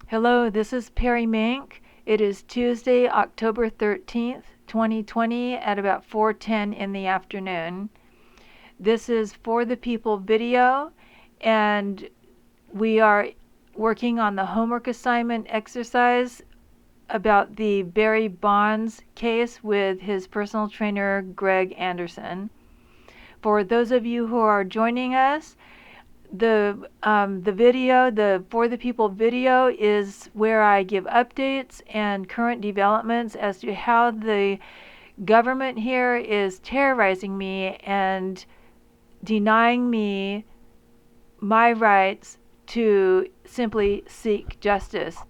Hello, this is Perry Mink. It is Tuesday, October 13th, 2020 at about 4:10 in the afternoon. This is For the People video, and we are working on the homework assignment exercise about the Barry Bonds case with his personal trainer, Greg Anderson. For those of you who are joining us, the video, the For the People video, is where I give updates and current developments as to how the government here is terrorizing me and denying me my rights to simply seek justice.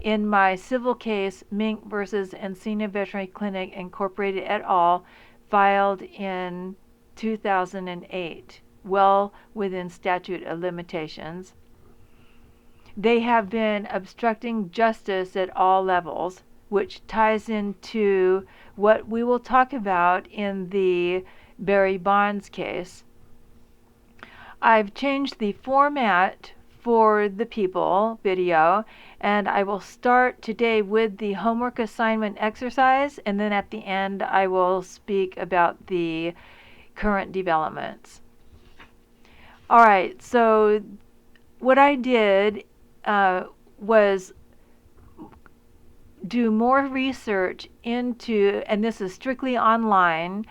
In my civil case, Mink versus Encina Veterinary Clinic Incorporated et al., filed in 2008. Well within statute of limitations. They have been obstructing justice at all levels, which ties into what we will talk about in the Barry Bonds case. I've changed the format for the People video, and I will start today with the homework assignment exercise, and then at the end I will speak about the current developments. Alright, so what I did was do more research into, and this is strictly online,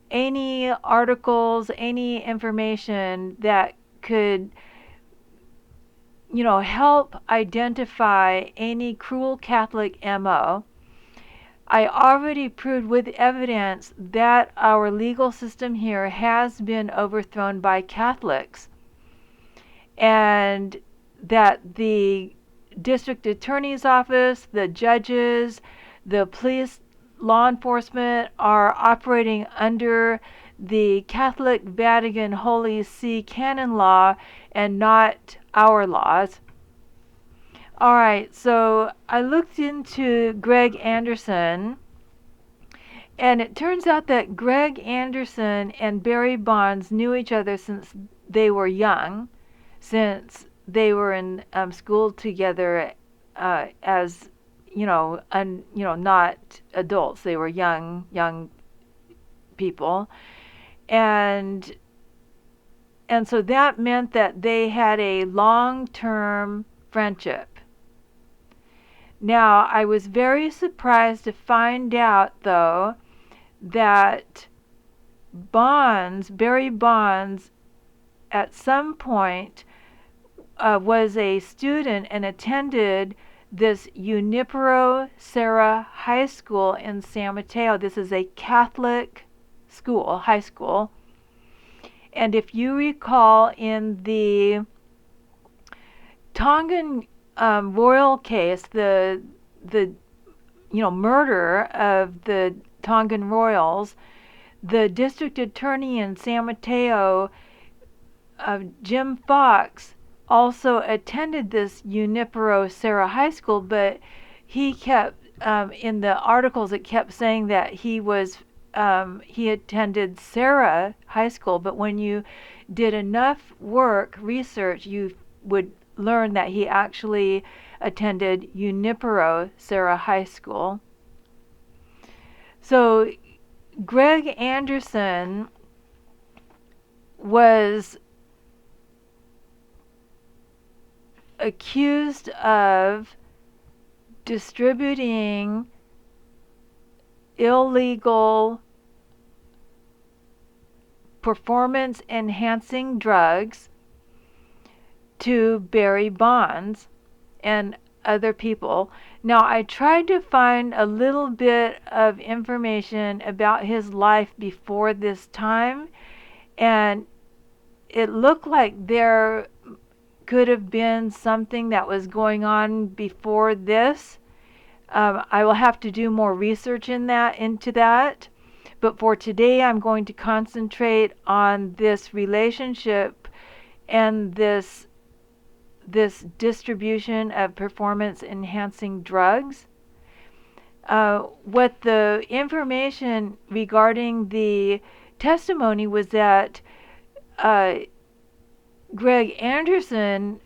any articles, any information that could, help identify any cruel Catholic MO. I already proved with evidence that our legal system here has been overthrown by Catholics, and that the district attorney's office, the judges, the police, law enforcement are operating under the Catholic Vatican Holy See canon law and not our laws. Alright, so I looked into Greg Anderson, and it turns out that Greg Anderson and Barry Bonds knew each other since they were young, since they were in school together as, not adults. They were young people. And so that meant that they had a long-term friendship. Now, I was very surprised to find out, though, that Barry Bonds, at some point, was a student and attended this Junipero Serra High School in San Mateo. This is a Catholic school, high school. And if you recall, in the Tongan royal case, the murder of the Tongan royals, the district attorney in San Mateo, Jim Fox, also attended this Junipero Serra High School, but he kept, in the articles, it kept saying that he attended Serra High School, but when you did enough research, you would learn that he actually attended Junipero Serra High School. So Greg Anderson was accused of distributing illegal performance-enhancing drugs to Barry Bonds and other people. Now, I tried to find a little bit of information about his life before this time, and it looked like there could have been something that was going on before this. I will have to do more research into that. But for today, I'm going to concentrate on this relationship and this distribution of performance-enhancing drugs. What the information regarding the testimony was that Greg Anderson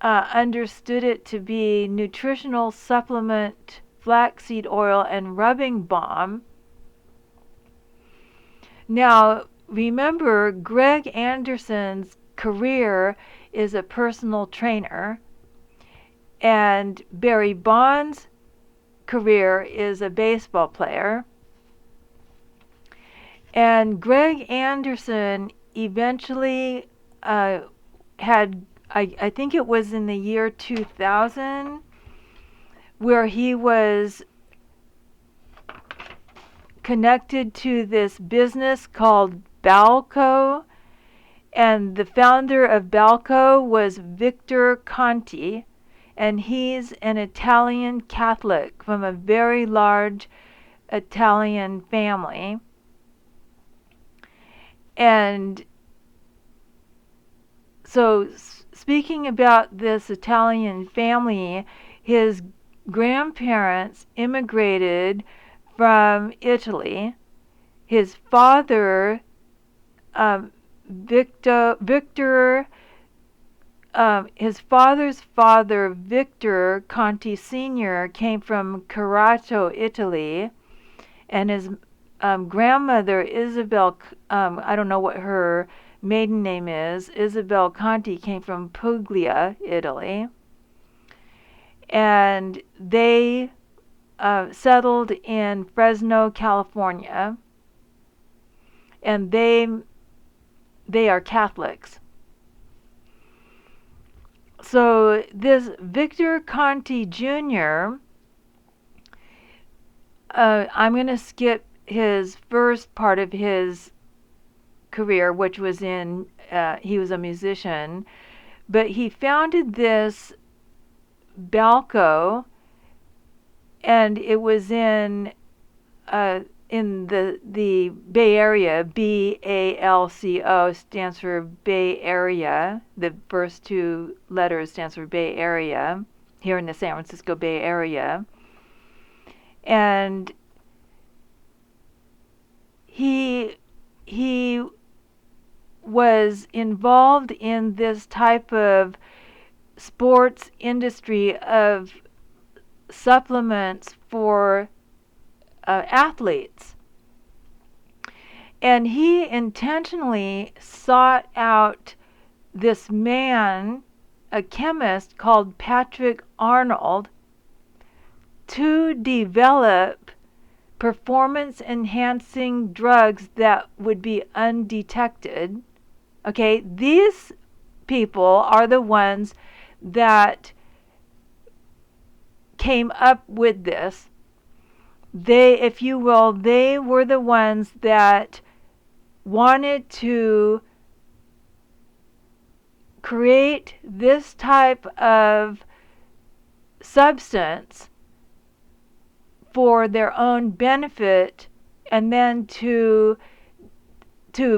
understood it to be nutritional supplement, flaxseed oil, and rubbing balm. Now, remember, Greg Anderson's career is a personal trainer, and Barry Bonds' career is a baseball player. And Greg Anderson eventually had, I think it was in the year 2000, where he was connected to this business called BALCO, and the founder of BALCO was Victor Conte, and he's an Italian Catholic from a very large Italian family. And so, speaking about this Italian family, his grandparents immigrated from Italy. His father, his father's father, Victor Conte Sr, came from Carato, Italy, and his grandmother, Isabel, I don't know what her maiden name is, Isabel Conte, came from Puglia, Italy. And they settled in Fresno, California. And they are Catholics. So this Victor Conte Jr., I'm going to skip his first part of his career, which was in, he was a musician, but he founded this BALCO, and it was in the Bay Area. BALCO stands for Bay Area. The first two letters stands for Bay Area, here in the San Francisco Bay Area. And he was involved in this type of sports industry of supplements for athletes. And he intentionally sought out this man, a chemist called Patrick Arnold, to develop performance-enhancing drugs that would be undetected. Okay, these people are the ones that came up with this. They, if you will, they were the ones that wanted to create this type of substance for their own benefit, and then to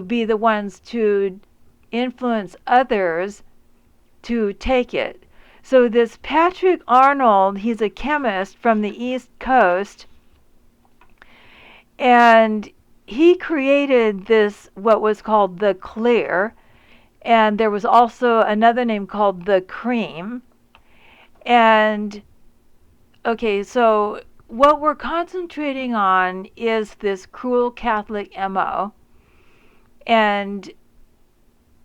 be the ones to influence others to take it. So this Patrick Arnold, he's a chemist from the East Coast, and he created this, what was called the clear, and there was also another name called the cream. And okay, so what we're concentrating on is this cruel Catholic MO. And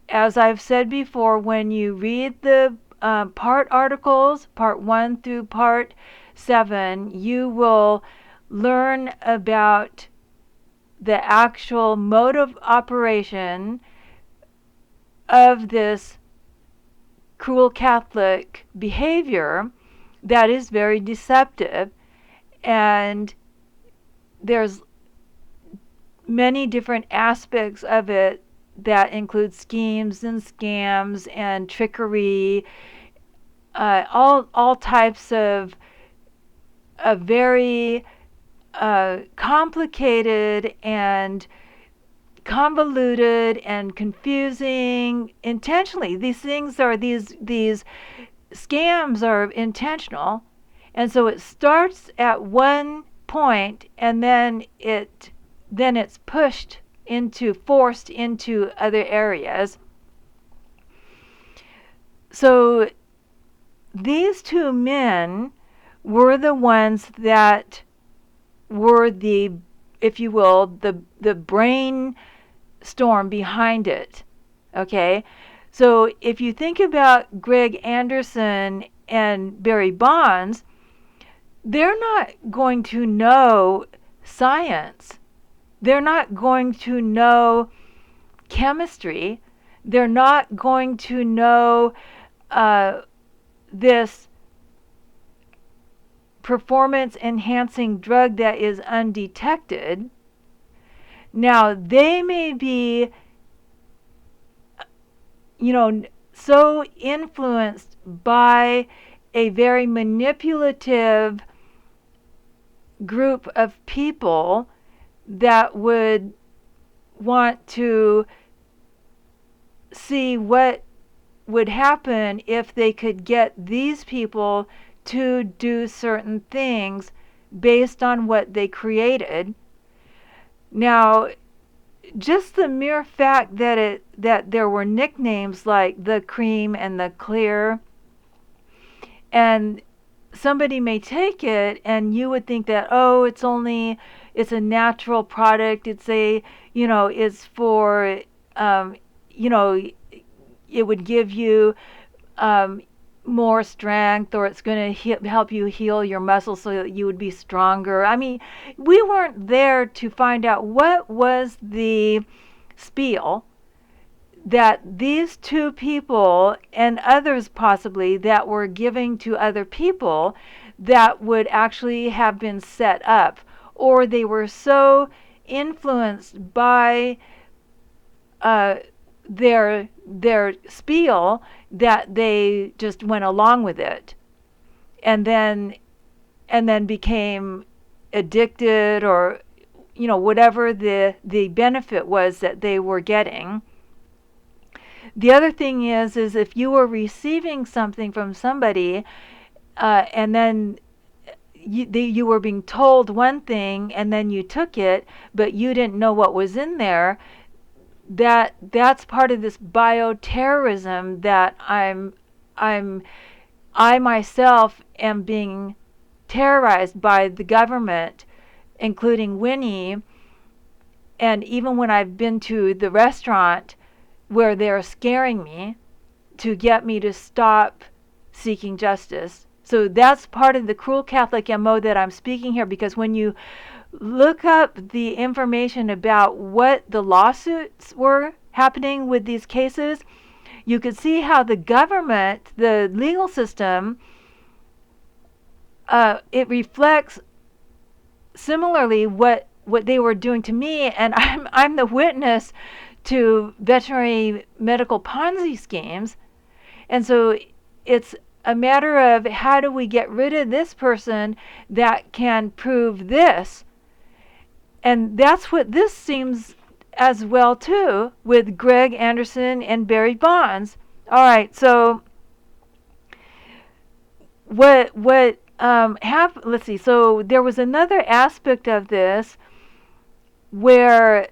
as I've said before, when you read the part articles, part 1 through part 7, you will learn about the actual mode of operation of this cruel Catholic behavior that is very deceptive. And there's many different aspects of it that include schemes and scams and trickery, all types of very complicated and convoluted and confusing intentionally. These things are these scams are intentional, and so it starts at one point, and then it's forced into other areas. So these two men were the ones that were the, if you will, the brainstorm behind it. Okay? So if you think about Greg Anderson and Barry Bonds, they're not going to know science. They're not going to know chemistry. They're not going to know this performance enhancing drug that is undetected. Now, they may be, so influenced by a very manipulative group of people that would want to see what would happen if they could get these people to do certain things based on what they created. Now, just the mere fact that there were nicknames like the cream and the clear, and somebody may take it and you would think that, oh, it's a natural product, it's for it would give you more strength, or it's going to help you heal your muscles so that you would be stronger. I mean, we weren't there to find out what was the spiel that these two people and others possibly that were giving to other people that would actually have been set up, or they were so influenced by their spiel that they just went along with it, and then became addicted, or whatever the benefit was that they were getting. The other thing is if you were receiving something from somebody, and then you were being told one thing and then you took it, but you didn't know what was in there, that's part of this bio-terrorism that I myself am being terrorized by the government, including Winnie, and even when I've been to the restaurant where they're scaring me to get me to stop seeking justice. So that's part of the cruel Catholic MO that I'm speaking here, because when you look up the information about what the lawsuits were happening with these cases, you could see how the government, the legal system, it reflects similarly what they were doing to me, and I'm the witness to veterinary medical Ponzi schemes. And so it's a matter of, how do we get rid of this person that can prove this? And that's what this seems as well too with Greg Anderson and Barry Bonds. All right, so what let's see. So there was another aspect of this where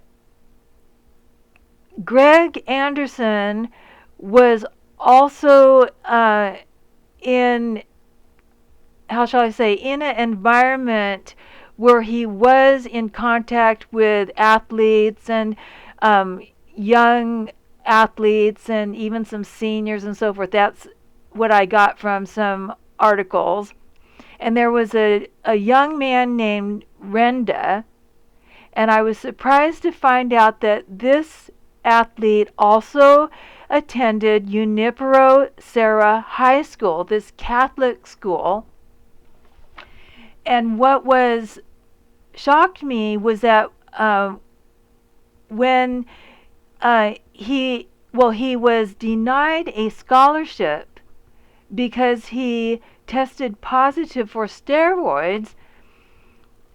Greg Anderson was also in, how shall I say, in an environment where he was in contact with athletes and young athletes and even some seniors and so forth. That's what I got from some articles. And there was a young man named Renda, and I was surprised to find out that this athlete also attended Junipero Serra High School, this Catholic school. And what was shocked me was that when he was denied a scholarship because he tested positive for steroids.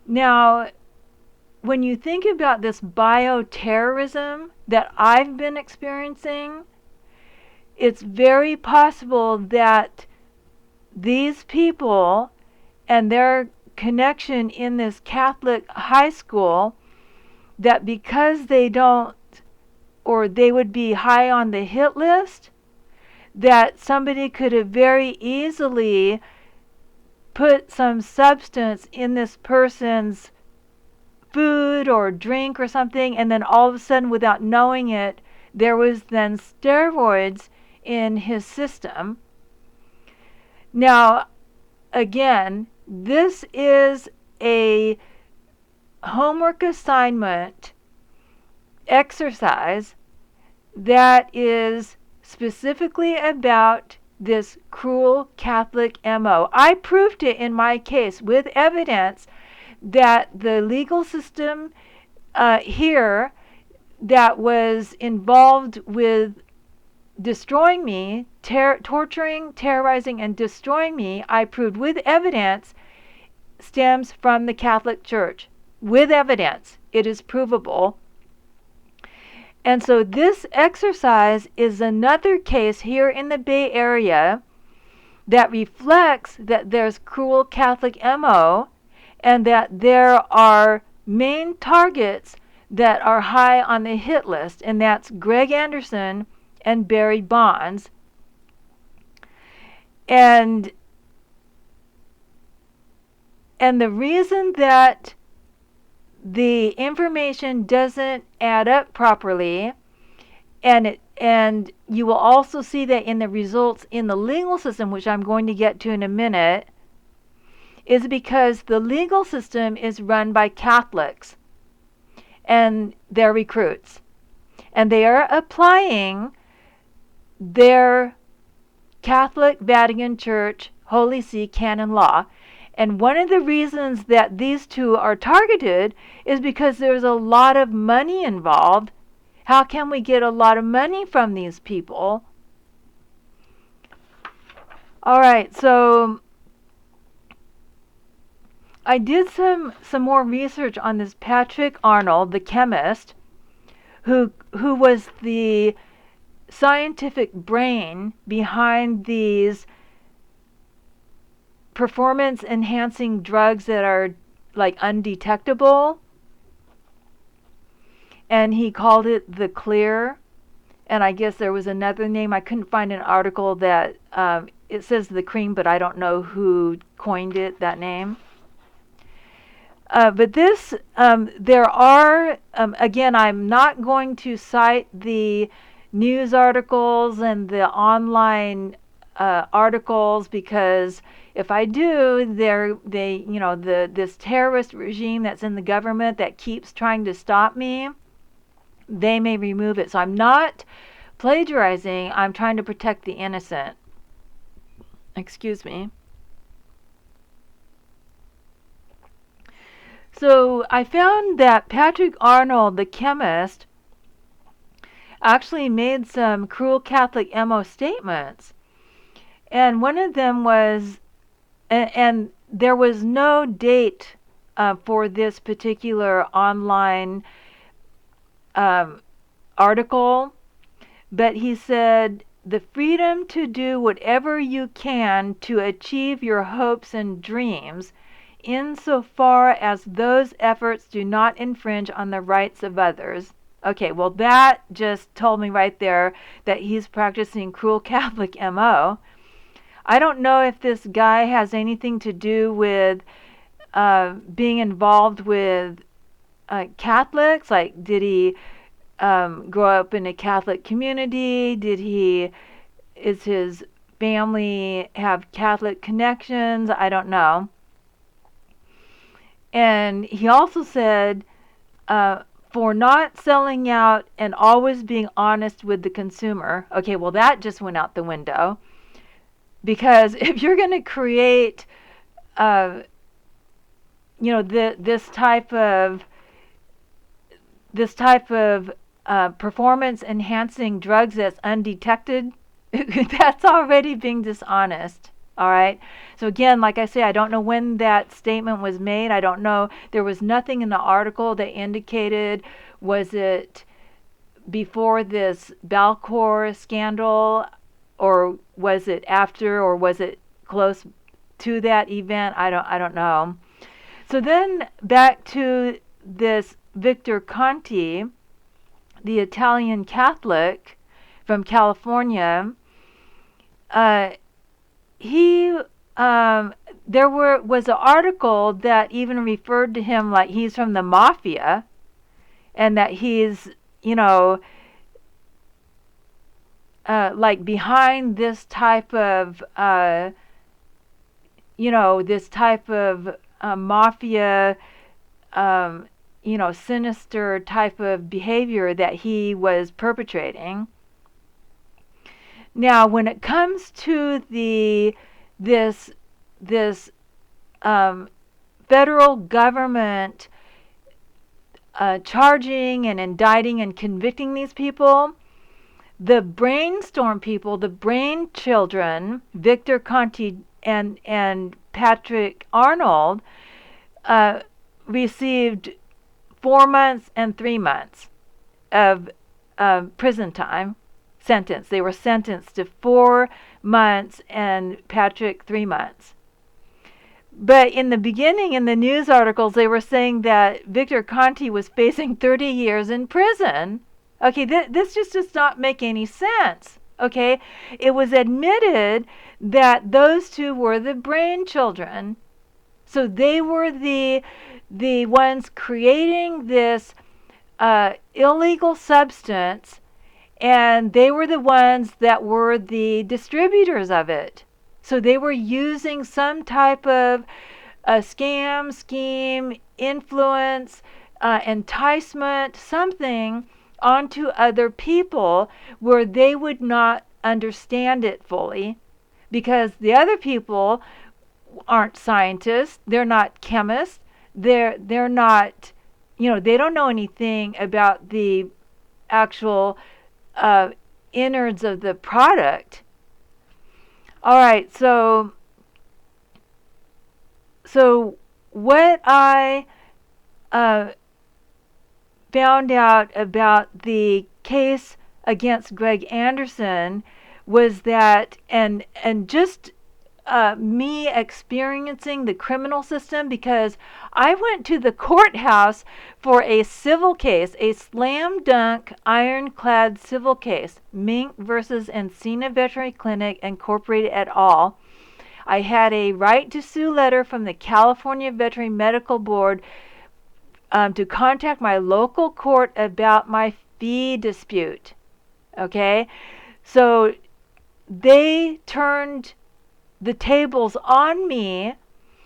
Now, when you think about this bioterrorism that I've been experiencing, it's very possible that these people and their connection in this Catholic high school, that because they don't, or they would be high on the hit list, that somebody could have very easily put some substance in this person's food or drink or something, and then all of a sudden, without knowing it, there was then steroids in his system. Now, again, this is a homework assignment exercise that is specifically about this cruel Catholic MO. I proved it in my case with evidence that the legal system here that was involved with destroying me, torturing, terrorizing, and destroying me, I proved with evidence, stems from the Catholic Church. With evidence, it is provable. And so this exercise is another case here in the Bay Area that reflects that there's cruel Catholic MO and that there are main targets that are high on the hit list, and that's Greg Anderson and Barry Bonds. And the reason that the information doesn't add up properly, and you will also see that in the results in the legal system, which I'm going to get to in a minute, is because the legal system is run by Catholics and their recruits. And they are applying their Catholic Vatican Church Holy See canon law. And one of the reasons that these two are targeted is because there's a lot of money involved. How can we get a lot of money from these people? All right, so I did some more research on this Patrick Arnold, the chemist, who was the scientific brain behind these performance enhancing drugs that are like undetectable, and he called it the clear. And I guess there was another name. I couldn't find an article that it says the cream, but I don't know who coined it, that name. But this, there are, again, I'm not going to cite the news articles and the online articles, because if I do, this terrorist regime that's in the government that keeps trying to stop me, they may remove it. So I'm not plagiarizing. I'm trying to protect the innocent. Excuse me. So I found that Patrick Arnold, the chemist, actually made some cruel Catholic MO statements. And one of them was, and there was no date for this particular online article, but he said, the freedom to do whatever you can to achieve your hopes and dreams, insofar as those efforts do not infringe on the rights of others. Okay, well, that just told me right there that he's practicing cruel Catholic MO. I don't know if this guy has anything to do with being involved with Catholics. Like, did he grow up in a Catholic community? Is his family have Catholic connections? I don't know. And he also said, for not selling out and always being honest with the consumer. Okay, well, that just went out the window. Because if you're going to create, this type of performance enhancing drugs that's undetected, that's already being dishonest. All right. So again, like I say, I don't know when that statement was made. I don't know. There was nothing in the article that indicated, was it before this BALCO scandal, or was it after, or was it close to that event? I don't know. So then back to this Vincent Conte, the Italian Catholic from California. uh, he there was an article that even referred to him like he's from the mafia, and that he's, you know, like behind this type of mafia, sinister type of behavior that he was perpetrating. Now, when it comes to this federal government charging and indicting and convicting these people, the brainstorm people, the brain children, Victor Conte and Patrick Arnold, received 4 months and 3 months of prison time sentence. They were sentenced to 4 months and Patrick 3 months. But in the beginning, in the news articles, they were saying that Victor Conte was facing 30 years in prison. Okay, this just does not make any sense. Okay, it was admitted that those two were the brain children. So they were the ones creating this illegal substance, and they were the ones that were the distributors of it. So they were using some type of scam, scheme, influence, enticement, something onto other people where they would not understand it fully, because the other people aren't scientists, they're not chemists, they're not, they don't know anything about the actual innards of the product. All right, so what I found out about the case against Greg Anderson was that, and just me experiencing the criminal system, because I went to the courthouse for a civil case, a slam dunk, ironclad civil case, Mink versus Encina Veterinary Clinic Incorporated et al. I had a right to sue letter from the California Veterinary Medical Board to contact my local court about my fee dispute. Okay, so they turned the tables on me.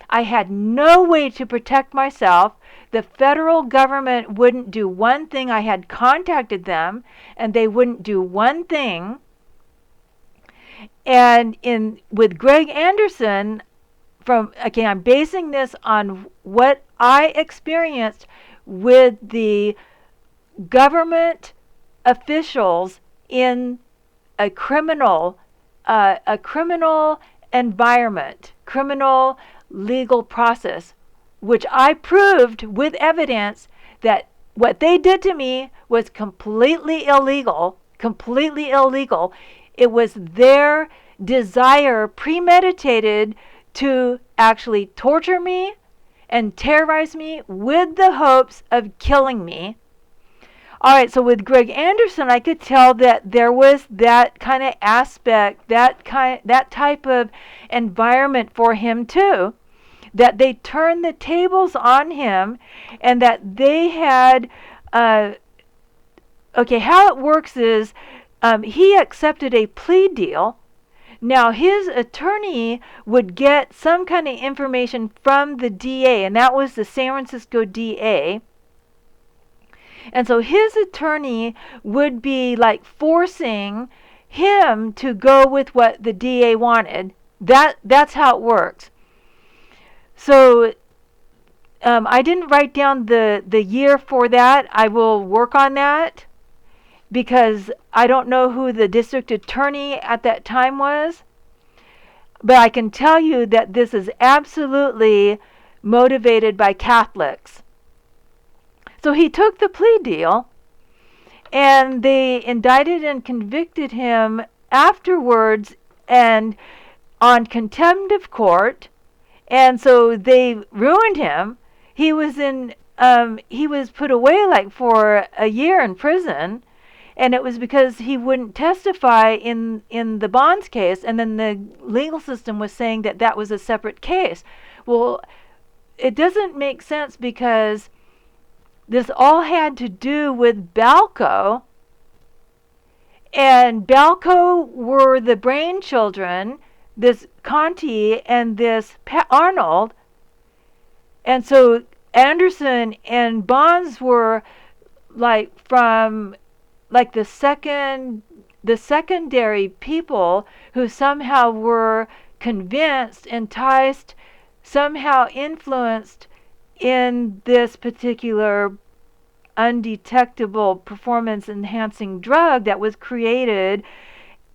I had no way to protect myself. The federal government wouldn't do one thing. I had contacted them, and they wouldn't do one thing. And with Greg Anderson, I'm basing this on what I experienced with the government officials in a criminal environment, criminal legal process, which I proved with evidence that what they did to me was completely illegal. It was their desire, premeditated, to actually torture me and terrorize me with the hopes of killing me. All right, so with Greg Anderson, I could tell that there was that kind of aspect, that type of environment for him too, that they turned the tables on him, and that they had, how it works is, he accepted a plea deal. Now, his attorney would get some kind of information from the DA, and that was the San Francisco DA. And so his attorney would be like forcing him to go with what the DA wanted. That's how it works. So I didn't write down the year for that. I will work on that, because I don't know who the district attorney at that time was. But I can tell you that this is absolutely motivated by Catholics. So he took the plea deal, and they indicted and convicted him afterwards and on contempt of court. And so they ruined him. He was put away like for a year in prison. And it was because he wouldn't testify in the Bonds case, and then the legal system was saying that that was a separate case. Well, it doesn't make sense because this all had to do with BALCO, and BALCO were the brain children, this Conte and this Arnold, and so Anderson and Bonds were like from like the secondary people who somehow were convinced, enticed, somehow influenced in this particular undetectable performance enhancing drug that was created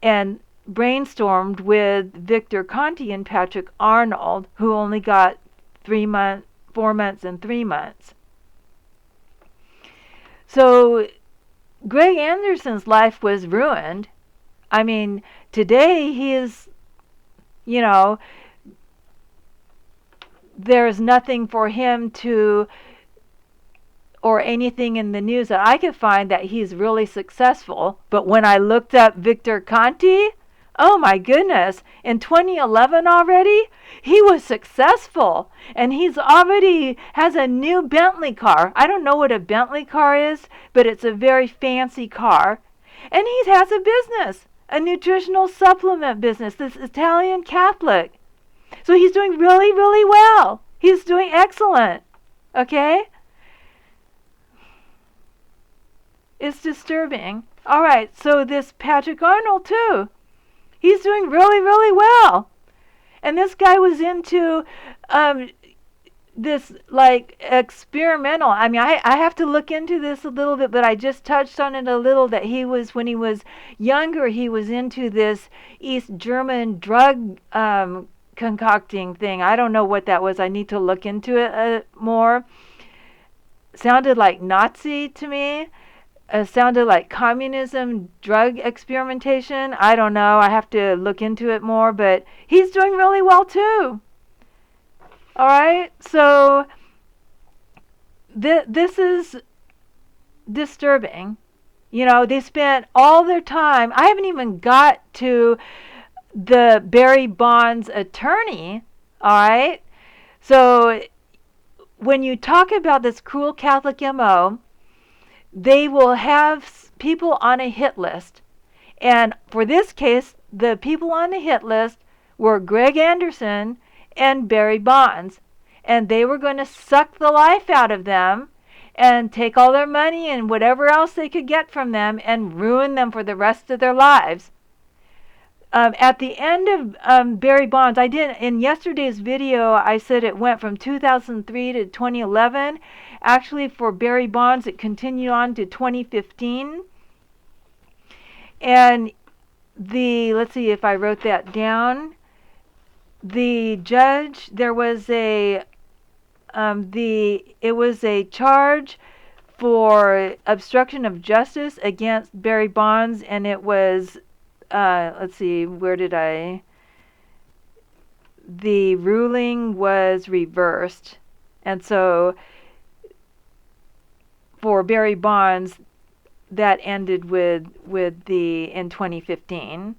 and brainstormed with Victor Conte and Patrick Arnold, who only got 4 months and 3 months. So Greg Anderson's life was ruined. I mean, today he is, there's nothing for him to, or anything in the news that I could find that he's really successful. But when I looked up Victor Conte, oh my goodness, in 2011 already, he was successful. And he's already has a new Bentley car. I don't know what a Bentley car is, but it's a very fancy car. And he has a business, a nutritional supplement business, this Italian Catholic. So he's doing really, really well. He's doing excellent. Okay? It's disturbing. All right, so this Patrick Arnold too. He's doing really, really well. And this guy was into this like experimental. I mean, I have to look into this a little bit, but I just touched on it a little that he was, when he was younger, he was into this East German drug concocting thing. I don't know what that was. I need to look into it more. Sounded like Nazi to me. Sounded like communism, drug experimentation. I don't know. I have to look into it more, but he's doing really well too. All right, so this is disturbing. They spent all their time. I haven't even got to the Barry Bonds attorney. All right, so when you talk about this cruel Catholic MO, they will have people on a hit list. And for this case, the people on the hit list were Greg Anderson and Barry Bonds. And they were going to suck the life out of them and take all their money and whatever else they could get from them and ruin them for the rest of their lives. At the end of Barry Bonds, I did in yesterday's video, I said it went from 2003 to 2011. Actually, for Barry Bonds, it continued on to 2015. And let's see if I wrote that down. The judge, there was it was a charge for obstruction of justice against Barry Bonds, and it was, let's see, the ruling was reversed. And so for Barry Bonds, that ended in 2015.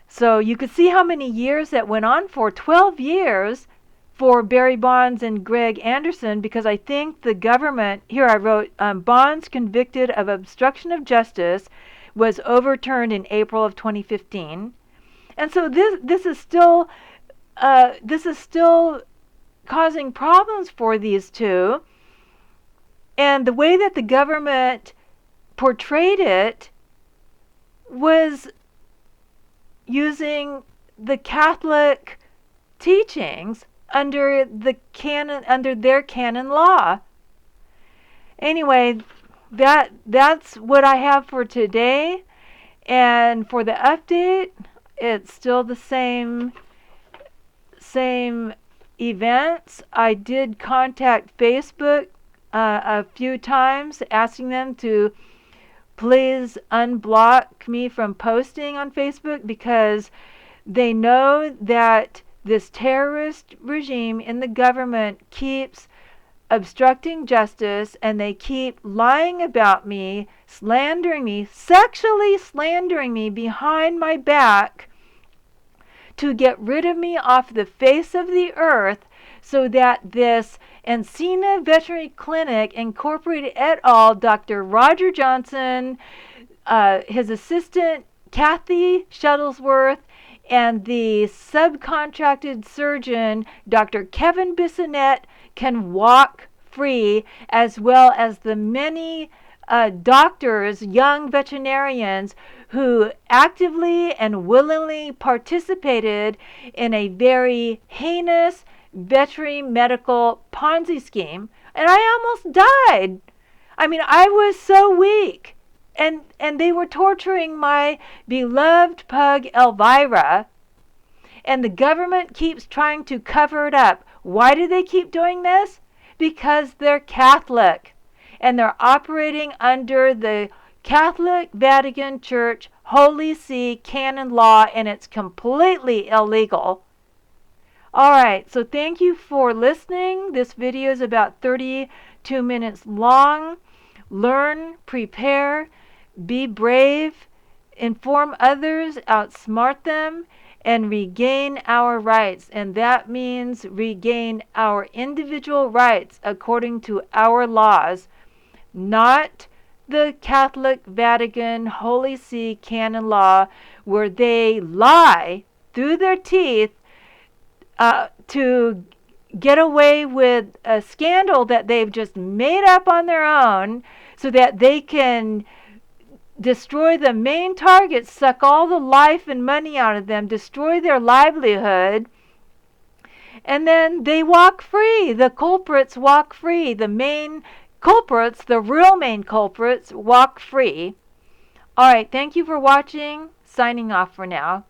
So you could see how many years that went on for. 12 years for Barry Bonds and Greg Anderson, because I think the government, here I wrote, Bonds convicted of obstruction of justice was overturned in April of 2015. And so this is still causing problems for these two. And the way that the government portrayed it was using the Catholic teachings under their canon law. Anyway, that's what I have for today. And for the update, it's still the same events. I did contact Facebook a few times, asking them to please unblock me from posting on Facebook, because they know that this terrorist regime in the government keeps obstructing justice, and they keep lying about me, slandering me, sexually slandering me behind my back to get rid of me off the face of the earth, so that this Encina Veterinary Clinic Incorporated et al., Dr. Roger Johnson, his assistant Kathy Shuttlesworth, and the subcontracted surgeon Dr. Kevin Bissonette can walk free, as well as the many doctors, young veterinarians, who actively and willingly participated in a very heinous veterinary medical Ponzi scheme. And I almost died. I mean, I was so weak. And they were torturing my beloved pug Elvira. And the government keeps trying to cover it up. Why do they keep doing this? Because they're Catholic. And they're operating under the Catholic Vatican Church Holy See canon law, and it's completely illegal. Alright, so thank you for listening. This video is about 32 minutes long. Learn, prepare, be brave, inform others, outsmart them, and regain our rights. And that means regain our individual rights according to our laws, not the Catholic Vatican Holy See canon law, where they lie through their teeth to get away with a scandal that they've just made up on their own, so that they can destroy the main targets, suck all the life and money out of them, destroy their livelihood, and then they walk free. The culprits walk free. The main culprits, the real main culprits, walk free. Alright, thank you for watching. Signing off for now.